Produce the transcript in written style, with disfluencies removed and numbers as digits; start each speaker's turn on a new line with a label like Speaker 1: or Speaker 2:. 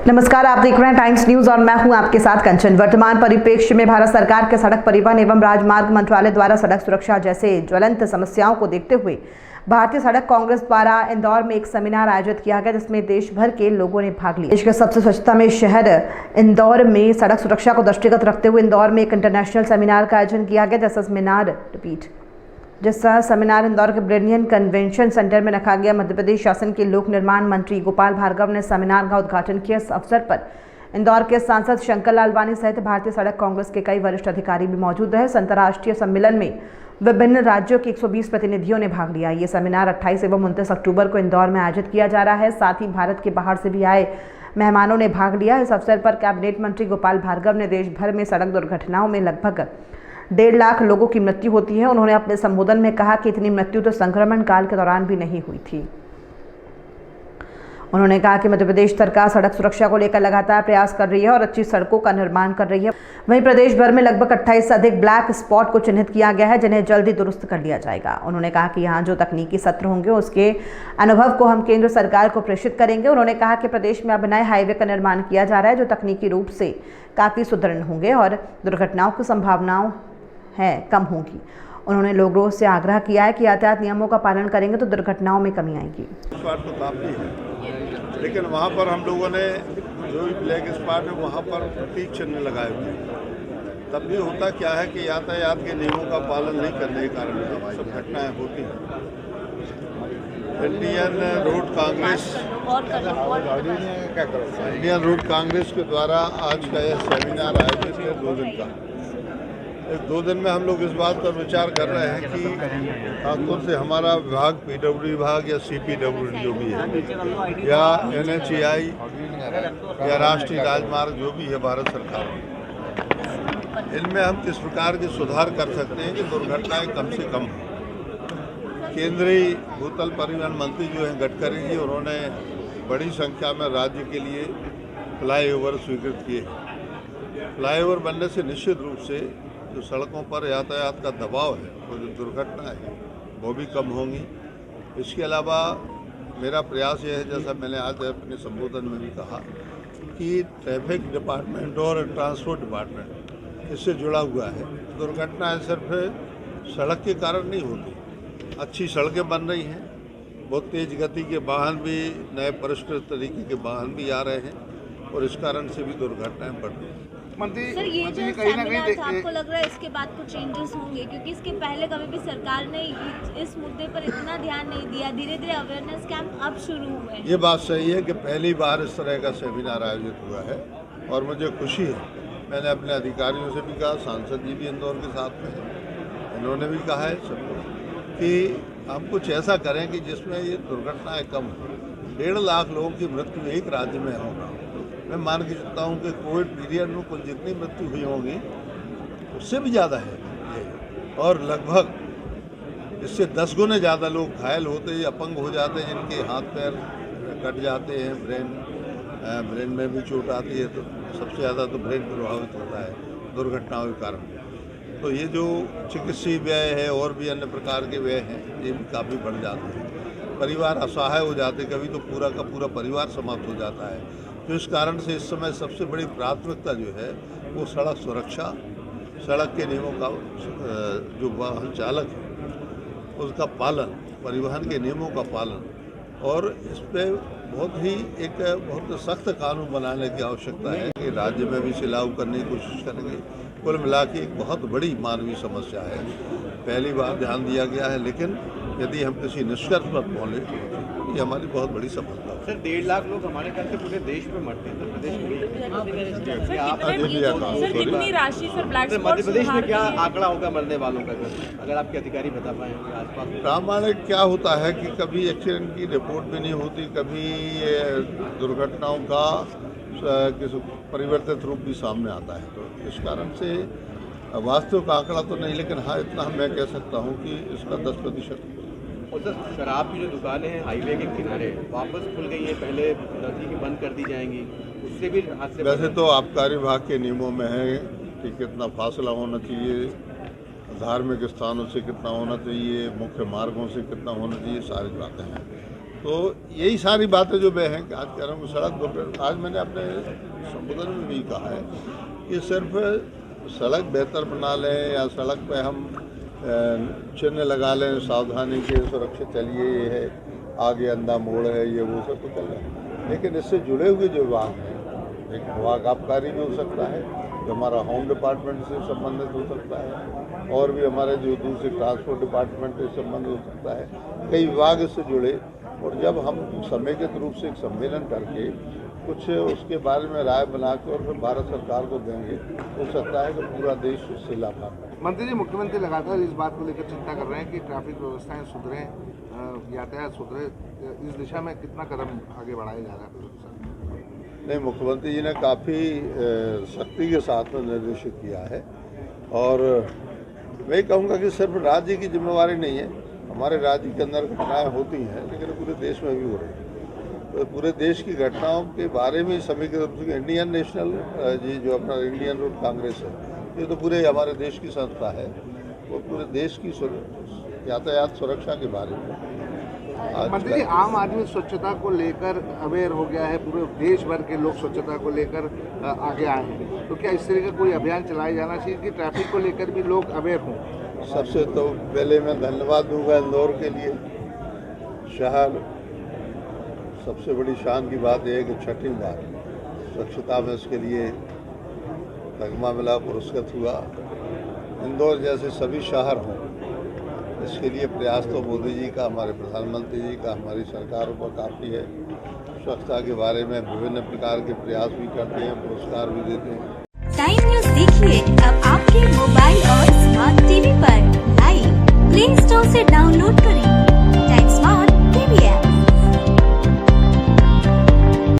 Speaker 1: नमस्कार, आप देख रहे हैं टाइम्स न्यूज और मैं हूं आपके साथ कंचन। वर्तमान परिप्रेक्ष्य में भारत सरकार के सड़क परिवहन एवं राजमार्ग मंत्रालय द्वारा सड़क सुरक्षा जैसे ज्वलंत समस्याओं को देखते हुए भारतीय सड़क कांग्रेस द्वारा इंदौर में एक सेमिनार आयोजित किया गया, जिसमें देश भर के लोगों ने भाग लिया। देश के सबसे स्वच्छता में शहर इंदौर में सड़क सुरक्षा को दृष्टिगत रखते हुए इंदौर में एक इंटरनेशनल सेमिनार का आयोजन किया गया। जिसका सेमिनार इंदौर के ब्रिलियन कन्वेंशन सेंटर में रखा गया। मध्य प्रदेश शासन के लोक निर्माण मंत्री गोपाल भार्गव ने सेमिनार का उद्घाटन किया। इस अवसर पर इंदौर के सांसद शंकर लालवानी सहित भारतीय सड़क कांग्रेस के कई वरिष्ठ अधिकारी भी मौजूद रहे। इस अंतर्राष्ट्रीय सम्मेलन में विभिन्न राज्यों के 120 प्रतिनिधियों ने भाग लिया। ये सेमिनार 28 एवं 29 अक्टूबर को इंदौर में आयोजित किया जा रहा है। साथ ही भारत के बाहर से भी आए मेहमानों ने भाग लिया। इस अवसर पर कैबिनेट मंत्री गोपाल भार्गव ने देश भर में सड़क दुर्घटनाओं में लगभग 1.5 लाख लोगों की मृत्यु होती है। उन्होंने अपने संबोधन में कहा कि इतनी मृत्यु तो संक्रमण काल के दौरान भी नहीं हुई थी। उन्होंने कहा कि मध्य प्रदेश सरकार सड़क सुरक्षा को लेकर लगातार प्रयास कर रही है और अच्छी सड़कों का निर्माण कर रही है। वहीं प्रदेश भर में लगभग 28 से अधिक ब्लैक स्पॉट को चिन्हित किया गया है, जिन्हें जल्दी दुरुस्त कर लिया जाएगा। उन्होंने कहा कि यहाँ जो तकनीकी सत्र होंगे उसके अनुभव को हम केंद्र सरकार को प्रेषित करेंगे। उन्होंने कहा कि प्रदेश में अब नए हाईवे का निर्माण किया जा रहा है, जो तकनीकी रूप से काफ़ी सुदृढ़ होंगे और दुर्घटनाओं की संभावनाओं है कम होगी। उन्होंने लोगों से आग्रह किया है कि यातायात नियमों का पालन करेंगे तो दुर्घटनाओं में कमी आएगी।
Speaker 2: स्पॉट तो काफ़ी है, लेकिन वहाँ पर हम लोगों ने जो भी ब्लैक स्पॉट है वहाँ पर प्रतीक चिन्ह लगाए हुए हैं। तब भी होता क्या है कि यातायात के नियमों का पालन नहीं करने के कारण सब घटनाएं होती हैं। इंडियन रोड कांग्रेस के द्वारा आज का यह सेमिनार आयोजित है 2 दिन का। 2 दिन में हम लोग इस बात पर विचार कर रहे हैं कि खासतौर से हमारा विभाग पीडब्ल्यू विभाग या सीपीडब्ल्यू जो भी है या NHAI या राष्ट्रीय राजमार्ग जो भी है भारत सरकार, इनमें हम किस प्रकार के सुधार कर सकते हैं कि दुर्घटनाएं कम से कम हों। केंद्रीय भूतल परिवहन मंत्री जो हैं गडकरी जी, उन्होंने बड़ी संख्या में राज्य के लिए फ्लाईओवर स्वीकृत किए हैं। फ्लाईओवर बनने से निश्चित रूप से जो सड़कों पर यातायात का दबाव है, वो जो दुर्घटना है वो भी कम होंगी। इसके अलावा मेरा प्रयास ये है, जैसा मैंने आज अपने संबोधन में भी कहा, कि ट्रैफिक डिपार्टमेंट और ट्रांसपोर्ट डिपार्टमेंट इससे जुड़ा हुआ है। दुर्घटनाएं सिर्फ सड़क के कारण नहीं होती, अच्छी सड़कें बन रही हैं, बहुत तेज़ गति के वाहन भी, नए परिष्कृत तरीके के वाहन भी आ रहे हैं और इस कारण से भी दुर्घटनाएं बढ़ रही हैं।
Speaker 3: सर, ये जो सेमिनार था, आपको लग रहा है इसके बाद कुछ चेंजेस होंगे? क्योंकि इसके पहले कभी भी सरकार ने इस मुद्दे पर इतना ध्यान नहीं दिया। धीरे धीरे अवेयरनेस कैंप अब शुरू हुए हैं।
Speaker 2: ये बात सही है कि पहली बार इस तरह का सेमिनार आयोजित हुआ है और मुझे खुशी है। मैंने अपने अधिकारियों से भी कहा, सांसद जी भी इंदौर के साथ में हैं, इन्होंने भी कहा है सबको कि हम कुछ ऐसा करें कि जिसमें ये दुर्घटनाएँ कम हो। 1.5 लाख लोगों की मृत्यु एक राज्य में होगा। मैं मान के चलता हूँ कि कोविड पीरियड में कुल जितनी मृत्यु हुई होंगी उससे भी ज़्यादा है और लगभग इससे 10 गुने ज़्यादा लोग घायल होते हैं, अपंग हो जाते हैं, जिनके हाथ पैर कट जाते हैं, ब्रेन में भी चोट आती है। तो सबसे ज़्यादा तो ब्रेन प्रभावित होता है दुर्घटनाओं के कारण। तो ये जो चिकित्सीय व्यय है और भी अन्य प्रकार के व्यय हैं, ये भी काफ़ी बढ़ जाते हैं। परिवार असहाय हो जाते, कभी तो पूरा का पूरा परिवार समाप्त हो जाता है। तो इस कारण से इस समय सबसे बड़ी प्राथमिकता जो है वो सड़क सुरक्षा, सड़क के नियमों का जो वाहन चालक है उसका पालन, परिवहन के नियमों का पालन, और इस पर बहुत सख्त कानून बनाने की आवश्यकता है कि राज्य में भी इसे लागू करने की कोशिश करेंगे। कुल मिला के एक बहुत बड़ी मानवीय समस्या है, पहली बार ध्यान दिया गया है, लेकिन यदि हम किसी निष्कर्ष पर पहुँचे तो ये हमारी बहुत बड़ी सफलता है।
Speaker 4: सर, 1.5 लाख लोग हमारे ख्याल से पूरे देश में मरते हैं।
Speaker 3: कितनी राशि sir black spot
Speaker 4: Madhya Pradesh में क्या आंकड़ा होगा मरने वालों का, अगर आपके अधिकारी बता पाए आसपास?
Speaker 2: प्रामाणिक क्या होता है कि कभी एक्सीडेंट की रिपोर्ट भी नहीं होती, कभी दुर्घटनाओं का किसी परिवर्तित रूप भी सामने आता है। तो इस कारण से वास्तविक आंकड़ा तो नहीं, लेकिन हाँ इतना मैं कह सकता हूँ कि इसका 10%।
Speaker 4: और सर, शराब की जो दुकानें हैं हाईवे के किनारे वापस खुल गई हैं, पहले नदी की बंद कर दी जाएंगी, उससे भी हादसे।
Speaker 2: वैसे तो आबकारी विभाग के नियमों में है कि कितना फासला होना चाहिए, धार्मिक स्थानों से कितना होना चाहिए, मुख्य मार्गों से कितना होना चाहिए, सारी बातें हैं। तो यही सारी बातें जो मैं हैं कि आज कह रहा हूँ सड़क, आज मैंने अपने संबोधन में भी कहा है कि सिर्फ सड़क बेहतर बना लें या सड़क पे हम चिन्ह लगा लें सावधानी के सुरक्षित चलिए, ये है आगे अंधा मोड़ है, ये वो सब तो चल रहा है, लेकिन इससे जुड़े हुए जो विभाग हैं, एक विभाग आबकारी भी हो सकता है, जो हमारा होम डिपार्टमेंट से संबंधित हो सकता है, और भी हमारे जो दूसरे ट्रांसपोर्ट डिपार्टमेंट से संबंधित हो सकता है, कई विभाग इससे जुड़े। और जब हम समेकित रूप से एक सम्मेलन करके कुछ उसके बारे में राय बनाकर और फिर भारत सरकार को देंगे, हो सकता है कि पूरा देश उससे लाभान्वित हो।
Speaker 5: मंत्री जी, मुख्यमंत्री लगातार इस बात को लेकर चिंता कर रहे हैं कि ट्रैफिक व्यवस्थाएं सुधरें, यातायात सुधरे, इस दिशा में कितना कदम आगे बढ़ाया जा रहा है?
Speaker 2: नहीं, मुख्यमंत्री जी ने काफ़ी सख्ती के साथ में निर्देशित किया है, और मैं कहूँगा कि सिर्फ राज्य की जिम्मेवारी नहीं है, हमारे राज्य के अंदर घटनाएं होती हैं, लेकिन पूरे देश में भी हो रही है। तो पूरे देश की घटनाओं के बारे में समेकित रूप से इंडियन नेशनल जी जो अपना इंडियन रोड कांग्रेस है, ये तो पूरे हमारे देश की संस्था है, वो पूरे देश की यातायात सुरक्षा के बारे में।
Speaker 5: मंत्री जी, आम आदमी स्वच्छता को लेकर अवेयर हो गया है, पूरे देश भर के लोग स्वच्छता को लेकर आगे आए हैं, तो क्या इस तरह का कोई अभियान चलाया जाना चाहिए कि ट्रैफिक को लेकर भी लोग अवेयर हों?
Speaker 2: सबसे तो पहले मैं धन्यवाद दूंगा इंदौर के लिए। शहर सबसे बड़ी शान की बात यह है कि छठी बार स्वच्छता में इसके लिए तगमा मिला, पुरस्कृत हुआ। इंदौर जैसे सभी शहर हों, इसके लिए प्रयास तो मोदी जी का, हमारे प्रधानमंत्री जी का, हमारी सरकारों पर काफ़ी है। स्वच्छता के बारे में विभिन्न प्रकार के प्रयास भी करते हैं, पुरस्कार भी देते हैं।
Speaker 6: टाइम न्यूज देखिए अब आपके मोबाइल और स्मार्ट टीवी पर। लाइव प्ले स्टोर से डाउनलोड करें टाइम स्मार्ट टीवी ऐप।